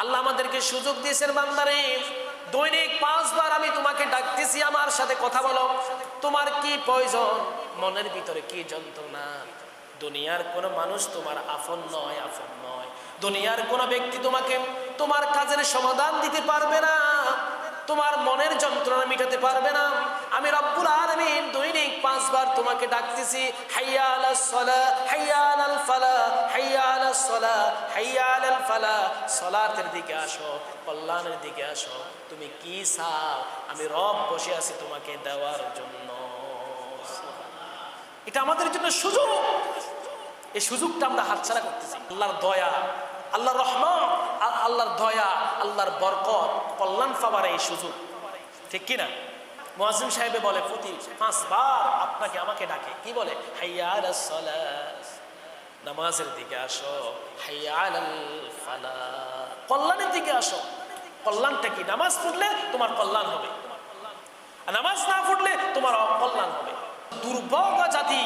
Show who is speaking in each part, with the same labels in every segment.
Speaker 1: আল্লাহ আমাদেরকে সুযোগ দিয়েছেন, বান্দারে দৈনিক 5 বার আমি তোমাকে ডাকতেছি, আমার সাথে কথা বলো। তোমার কি প্রয়োজন, মনের ভিতরে কি যন্ত্রণা? দুনিয়ার কোনো মানুষ তোমার আপন নয়, আপন নয়। দুনিয়ার কোনো ব্যক্তি তোমাকে তোমার কাজের সমাধান দিতে পারবে না, তোমার মনের যন্ত্রণা মিটাতে পারবে না। আমি রব্বুল আলামিন দৈনিক 5 বার তোমাকে ডাকতেছি, হাইয়া আলাস সালাহ, হাইয়া আলাল ফালাহ, হাইয়া আলাস সালাহ, হাইয়া আলাল ফালাহ। সালাতের দিকে আসো, কল্যাণের দিকে আসো। তুমি কি চাও? আমি রব বসে আছি তোমাকে দেওয়ার জন্য। এটা আমাদের জন্য সুযোগ। এই সুযোগটা আমরা হাতছাড়া করতেছি। আল্লাহর দয়া, আল্লাহর রহমত, আল্লাহর দয়া, আল্লাহর বরকত, কল্যাণ পাবার এই সুযোগ, ঠিক কিনা? মুয়াজ্জিন সাহেব বলে প্রতি 5 বার আপনাকে আমাকে ডাকে, কি বলে? হাইয়া আলাস সালাহ, নামাজের দিকে আসো, হাইয়া আলাল ফালাহ, কল্যাণের দিকে আসো। কল্যাণটা কি? নামাজ পড়লে তোমার কল্যাণ হবে, আর নামাজ না পড়লে তোমার অকল্যাণ হবে। দুর্ভোগ জাতি,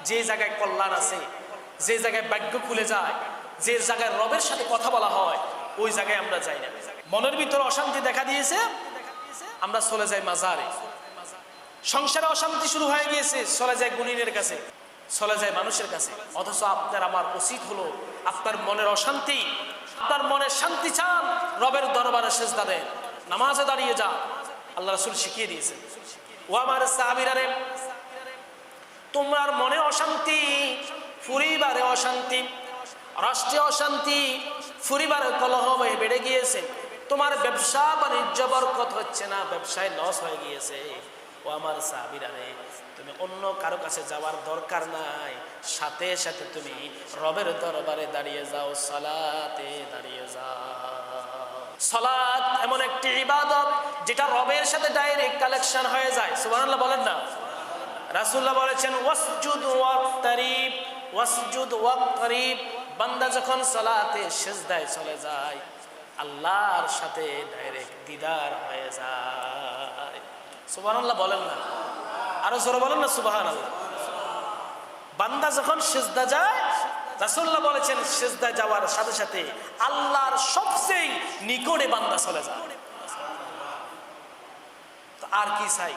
Speaker 1: যে জায়গায় কল্যাণ আছে, যে জায়গায় ভাগ্য খুলে যায়, যে জায়গায় রবের সাথে কথা বলা হয়, ওই জায়গায় আমরা যাই না। মনের ভিতরে অশান্তি দেখা দিয়েছে, আমরা চলে যাই মাজারে। সংসারে অশান্তি শুরু হয়ে গিয়েছে, চলে যায় গুণিনের কাছে, চলে যায় মানুষের কাছে। অথচ আপনার আমার উচিত হলো, আপনার মনের অশান্তি, আপনার মনের শান্তি চান, রবের দরবারে সিজদা দেন, নামাজে দাঁড়িয়ে যা। আল্লাহ রাসূল শিখিয়ে দিয়েছেন, ও আমার সাহাবীরা রে, তোমার মনে অশান্তি, পরিবারে অশান্তি, রাষ্ট্রীয় অশান্তি, পরিবারের কলহ বেড়ে গিয়েছে, তোমার ব্যবসা বাণিজ্য বরকত হচ্ছে না, ব্যবসায় লস হয়ে গিয়েছে। ও আমার সাহাবীরা রে, তুমি অন্য কারো কাছে যাওয়ার দরকার নাই, সাথে সাথে তুমি রবের দরবারে দাঁড়িয়ে যাও, সালাতে দাঁড়িয়ে যাও। সালাত এমন একটি ইবাদত যেটা রবের সাথে ডাইরেক্ট কালেকশন হয়ে যায়। সুবহানাল্লাহ বলেন না? রাসূলুল্লাহ বলেছেন, ওয়াসজুদ ওয়াক্তারিব, ওয়াসজুদ ওয়াক্তারিব। বান্দা যখন সালাতে সিজদায় চলে যায়, আল্লাহর সাথে ডাইরেক্ট দিদার হয়ে যায়। সুবহানাল্লাহ বলেন না? আরো জোরে বলেন না সুবহানাল্লাহ। বান্দা যখন সিজদা যায়, রাসূলুল্লাহ বলেছেন, সিজদায় যাওয়ার সাথে সাথে আল্লাহর সবচেয়ে নিকটে বান্দা চলে যায়। তো আর কি চাই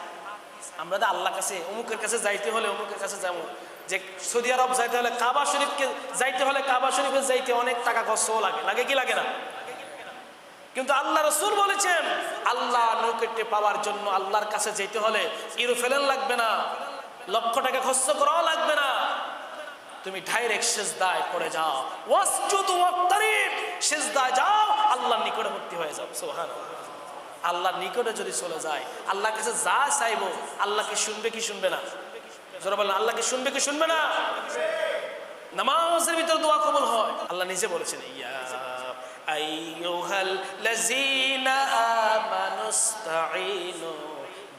Speaker 1: আমরা? আল্লাহর কাছে, অমুকের কাছে যাইতে হলে অমুকের কাছে যাবো, যে সৌদি আরব যাইতে হলে, কাবা শরীফকে যাইতে হলে, কাবা শরীফে যাইতে অনেক টাকা খরচও লাগে, লাগে কি লাগে না? কিন্তু আল্লাহ রাসূল বলেছেন, আল্লাহ নৌকেটে পাওয়ার জন্য আল্লাহর কাছে যেতে হলে ইউরোপ্লেন লাগবে না, লক্ষ টাকা খরচ করাও লাগবে না, তুমি ডাইরেক্ট সিজদায় পড়ে যাও, ওয়াসজুদ ওয়াক্তারিব, সিজদায় যাও, আল্লাহর নিকটবর্তী হয়ে যাও। সুবহানাল্লাহ। আল্লাহর নিকটে যদি চলে যায়, আল্লাহর কাছে যা চাইবো, আল্লাহকে শুনবে কি শুনবে না? যারা বলেন আল্লাহকে শুনবে কি শুনবে না? নামাজের ভিতরে দোয়া কবুল হয়। আল্লাহ নিজে বলেছেন, ইয়া আইয়ুহাল লাযিনা আমানুস্তাঈনু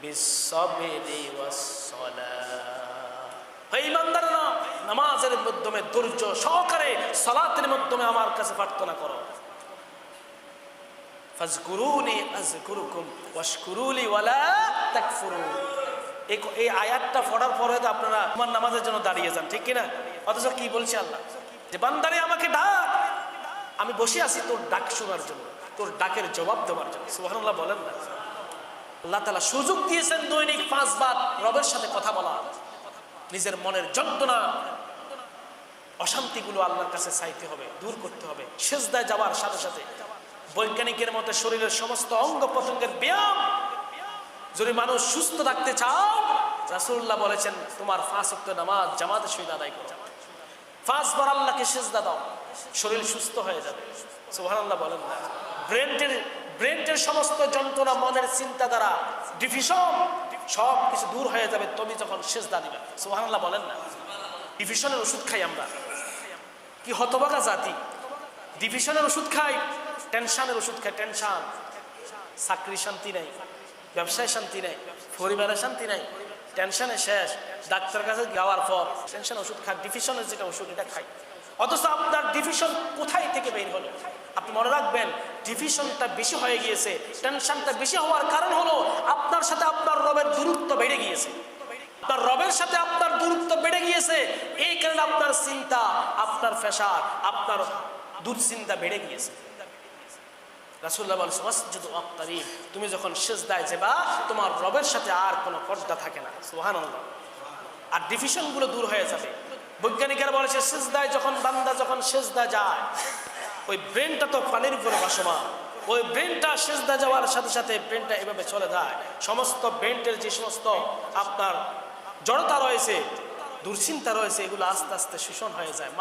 Speaker 1: বিস-সাবরি ওয়াস-সালাহ। হে ঈমানদাররা, নামাজের মাধ্যমে ধৈর্য সহকারে সালাতের মাধ্যমে আমার কাছে প্রার্থনা করো। ফাজকুরুনি আযকুরুকুম ওয়াশকুরুলি ওয়ালা তাকফুরুন। এই আয়াতটা পড়ার পরে তো আপনারা আমার নামাজের জন্য দাঁড়িয়ে যান, ঠিক কিনা? অথচ কি বলছে আল্লাহ? যে বান্দারে আমাকে ডাক, আমি বসে আছি তোর ডাক শোনার জন্য, তোর ডাকের জবাব দেওয়ার জন্য। সুবহানাল্লাহ বলেন না? আল্লাহ তাআলা সুযোগ দিয়েছেন দৈনিক 5 বার রবের সাথে কথা বলা, নিজের মনের যন্ত্রণা, অশান্তিগুলো আল্লাহর কাছে চাইতে হবে, দূর করতে হবে। সিজদায় যাওয়ার সাথে সাথে বৈজ্ঞানিকের মতে শরীরের সমস্ত অঙ্গ প্রত্যঙ্গের ব্যায়াম। যদি মানুষ সুস্থ থাকতে চাও, রাসূলুল্লাহ বলেছেন, তোমার 5 ওয়াক্ত নামাজ জামাতের সহিত আদায় করো, 5 বার আল্লাহকে সিজদা দাও, শরীর সুস্থ হয়ে যাবে। সুবহানাল্লাহ বলেন না? ব্রেনের সমস্ত যন্ত্রণা, মনের চিন্তা দ্বারা ডিভিশন, সব কিছু দূর হয়ে যাবে তুমি যখন সিজদা দিবে। সুবহানাল্লাহ বলেন না? ডিভিশনের ওষুধ খাই আমরা, কি হতভাগা জাতি! ডিভিশনের ওষুধ খাই, টেনশনের ওষুধ খাই, টেনশন। চাকরি শান্তি নাই, ব্যবসায় শান্তি নাই, পরিবারে শান্তি নাই, টেনশনে শেষ। ডাক্তার কাছে যাওয়ার পর টেনশন ওষুধ খাই, ডিভিশনের যেটা ওষুধ এটা খাই। অথচ আপনার ডিভিশন কোথায় থেকে বের হলো? আপনি মনে রাখবেন, ডিভিশনটা বেশি হয়ে গিয়েছে, টেনশনটা বেশি হওয়ার কারণ হলো আপনার সাথে আপনার রবের দূরত্ব বেড়ে গিয়েছে। আপনার রবের সাথে আপনার দূরত্ব বেড়ে গিয়েছে, এই কারণে আপনার চিন্তা, আপনার প্রেসার, আপনার দুশ্চিন্তা বেড়ে গিয়েছে। রাসূলুল্লাহ বলেছেন ওয়াসজুদু ওয়াক্তারিব, তুমি যখন সিজদায় যাবা তোমার রবের সাথে আর কোনো পর্দা থাকে না। সুবহানাল্লাহ। আর ডিভিশনগুলো দূর হয়ে যাবে। বৈজ্ঞানিকেরা বলেছে সিজদায় যখন বান্দা যখন সিজদা যায়, ওই ব্রেনটা তো পানির উপরে ভাসমান, ওই ব্রেনটা সিজদা যাওয়ার সাথে সাথে ব্রেনটা এভাবে চলে যায়, সমস্ত ব্রেনের যে সমস্ত আপনার জড়তা রয়েছে, দুশ্চিন্তা রয়েছে, এগুলো আস্তে আস্তে শোষণ হয়ে যায়।